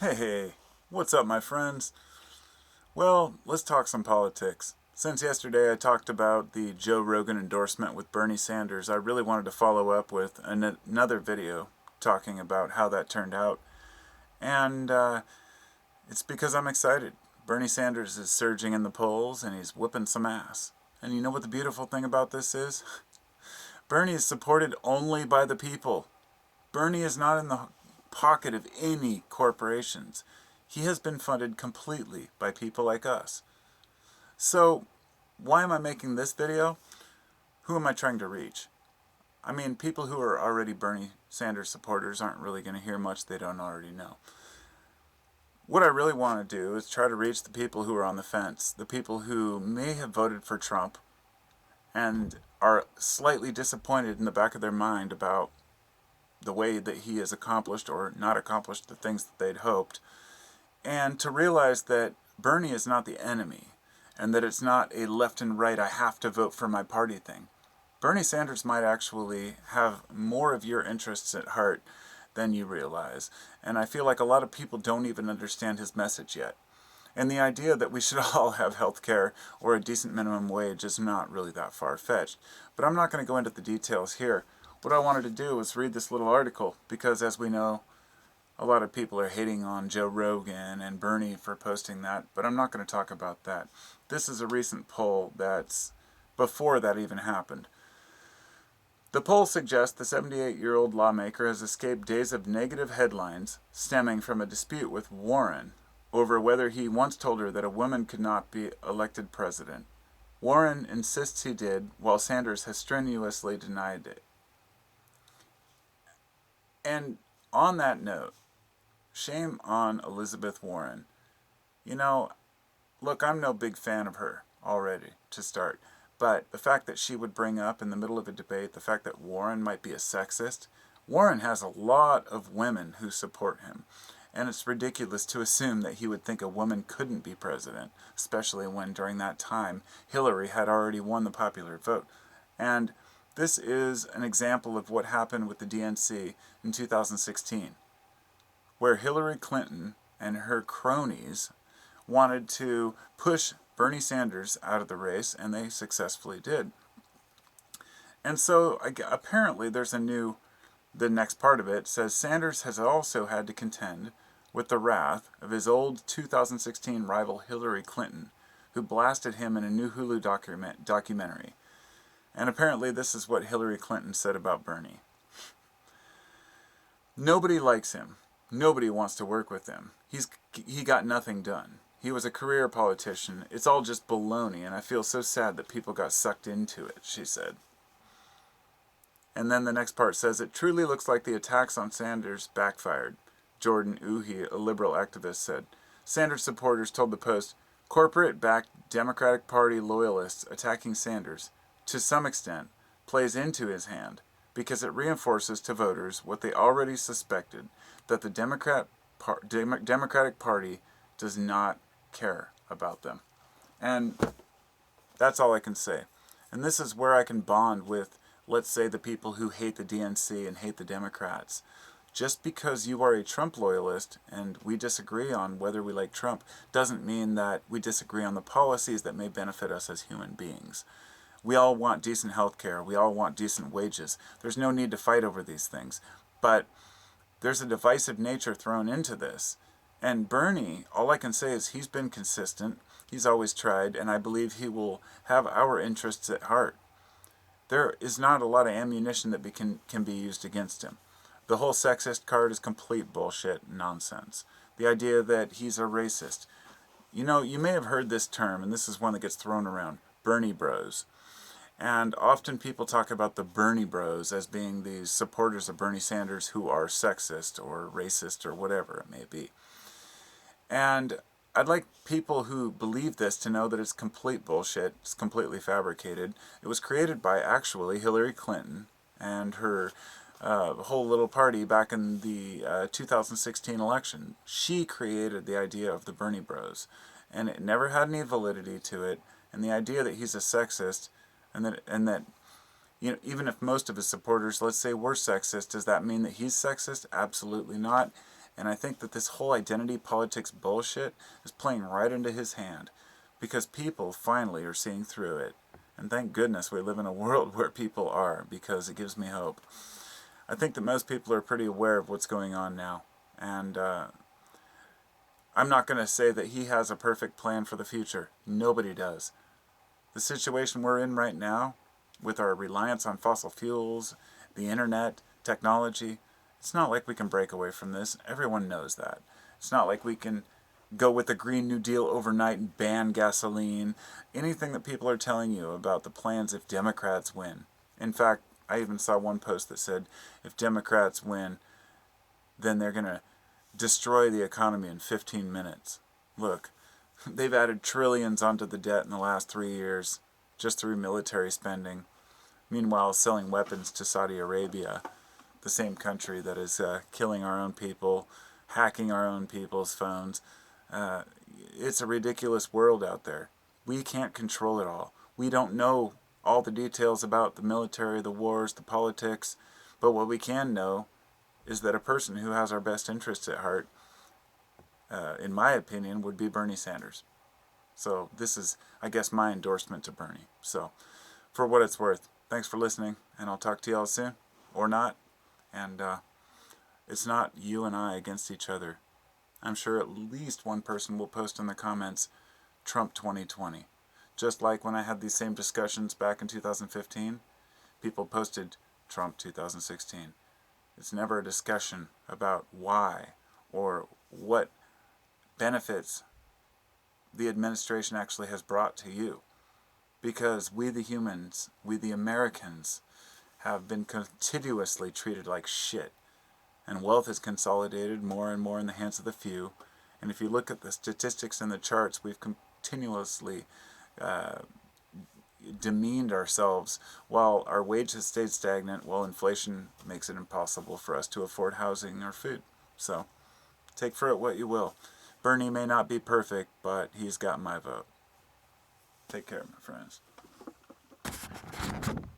Hey, what's up, my friends? Well, let's talk some politics. Since yesterday I talked about the Joe Rogan endorsement with Bernie Sanders, I really wanted to follow up with another video talking about how that turned out. And it's because I'm excited. Bernie Sanders is surging in the polls and he's whipping some ass. And you know what the beautiful thing about this is? Bernie is supported only by the people. Bernie is not in the pocket of any corporations. He has been funded completely by people like us. So, why am I making this video? Who am I trying to reach? I mean, people who are already Bernie Sanders supporters aren't really going to hear much they don't already know. What I really want to do is try to reach the people who are on the fence, the people who may have voted for Trump and are slightly disappointed in the back of their mind about the way that he has accomplished or not accomplished the things that they'd hoped, and to realize that Bernie is not the enemy, and that it's not a left and right, I have to vote for my party thing. Bernie Sanders might actually have more of your interests at heart than you realize, and I feel like a lot of people don't even understand his message yet. And the idea that we should all have health care or a decent minimum wage is not really that far-fetched. But I'm not going to go into the details here. What I wanted to do was read this little article, because as we know, a lot of people are hating on Joe Rogan and Bernie for posting that, but I'm not going to talk about that. This is a recent poll that's before that even happened. The poll suggests the 78-year-old lawmaker has escaped days of negative headlines stemming from a dispute with Warren over whether he once told her that a woman could not be elected president. Warren insists he did, while Sanders has strenuously denied it. And on that note, shame on Elizabeth Warren. You know, look, I'm no big fan of her already, to start. But the fact that she would bring up in the middle of a debate the fact that Warren might be a sexist, Warren has a lot of women who support him. And it's ridiculous to assume that he would think a woman couldn't be president, especially when during that time Hillary had already won the popular vote. And this is an example of what happened with the DNC in 2016, where Hillary Clinton and her cronies wanted to push Bernie Sanders out of the race, and they successfully did. And so apparently the next part of it says Sanders has also had to contend with the wrath of his old 2016 rival Hillary Clinton, who blasted him in a new Hulu documentary. And apparently this is what Hillary Clinton said about Bernie. Nobody likes him. Nobody wants to work with him. He got nothing done. He was a career politician. It's all just baloney, and I feel so sad that people got sucked into it, she said. And then the next part says, it truly looks like the attacks on Sanders backfired. Jordan Uhi, a liberal activist, said. Sanders supporters told the Post, corporate-backed Democratic Party loyalists attacking Sanders, to some extent, plays into his hand, because it reinforces to voters what they already suspected, that the Democratic Party does not care about them. And that's all I can say. And this is where I can bond with, let's say, the people who hate the DNC and hate the Democrats. Just because you are a Trump loyalist and we disagree on whether we like Trump doesn't mean that we disagree on the policies that may benefit us as human beings. We all want decent health care. We all want decent wages. There's no need to fight over these things. But there's a divisive nature thrown into this. And Bernie, all I can say is he's been consistent. He's always tried, and I believe he will have our interests at heart. There is not a lot of ammunition that can be used against him. The whole sexist card is complete bullshit nonsense. The idea that he's a racist. You know, you may have heard this term, and this is one that gets thrown around, Bernie bros. And often people talk about the Bernie bros as being these supporters of Bernie Sanders who are sexist or racist or whatever it may be. And I'd like people who believe this to know that it's complete bullshit. It's completely fabricated. It was created by, actually, Hillary Clinton and her whole little party back in the 2016 election. She created the idea of the Bernie bros. And it never had any validity to it. And the idea that he's a sexist and that you know, even if most of his supporters, let's say, were sexist, does that mean that he's sexist? Absolutely not. And I think that this whole identity politics bullshit is playing right into his hand, because people finally are seeing through it. And thank goodness we live in a world where people are, because it gives me hope. I think that most people are pretty aware of what's going on now. And I'm not going to say that he has a perfect plan for the future. Nobody does. The situation we're in right now, with our reliance on fossil fuels, the internet, technology, it's not like we can break away from this. Everyone knows that. It's not like we can go with the Green New Deal overnight and ban gasoline. Anything that people are telling you about the plans if Democrats win. In fact, I even saw one post that said, if Democrats win, then they're going to destroy the economy in 15 minutes. Look, they've added trillions onto the debt in the last 3 years, just through military spending. Meanwhile, selling weapons to Saudi Arabia, the same country that is killing our own people, hacking our own people's phones. It's a ridiculous world out there. We can't control it all. We don't know all the details about the military, the wars, the politics, but what we can know is that a person who has our best interests at heart, in my opinion, would be Bernie Sanders. So this is, I guess, my endorsement to Bernie. So for what it's worth, thanks for listening, and I'll talk to y'all soon, or not. And it's not you and I against each other. I'm sure at least one person will post in the comments, Trump 2020. Just like when I had these same discussions back in 2015, people posted Trump 2016. It's never a discussion about why or what benefits the administration actually has brought to you. Because we the humans, we the Americans, have been continuously treated like shit. And wealth is consolidated more and more in the hands of the few. And if you look at the statistics and the charts, we've continuously demeaned ourselves while our wages stayed stagnant, while inflation makes it impossible for us to afford housing or food. So, take for it what you will. Bernie may not be perfect, but he's got my vote. Take care, my friends.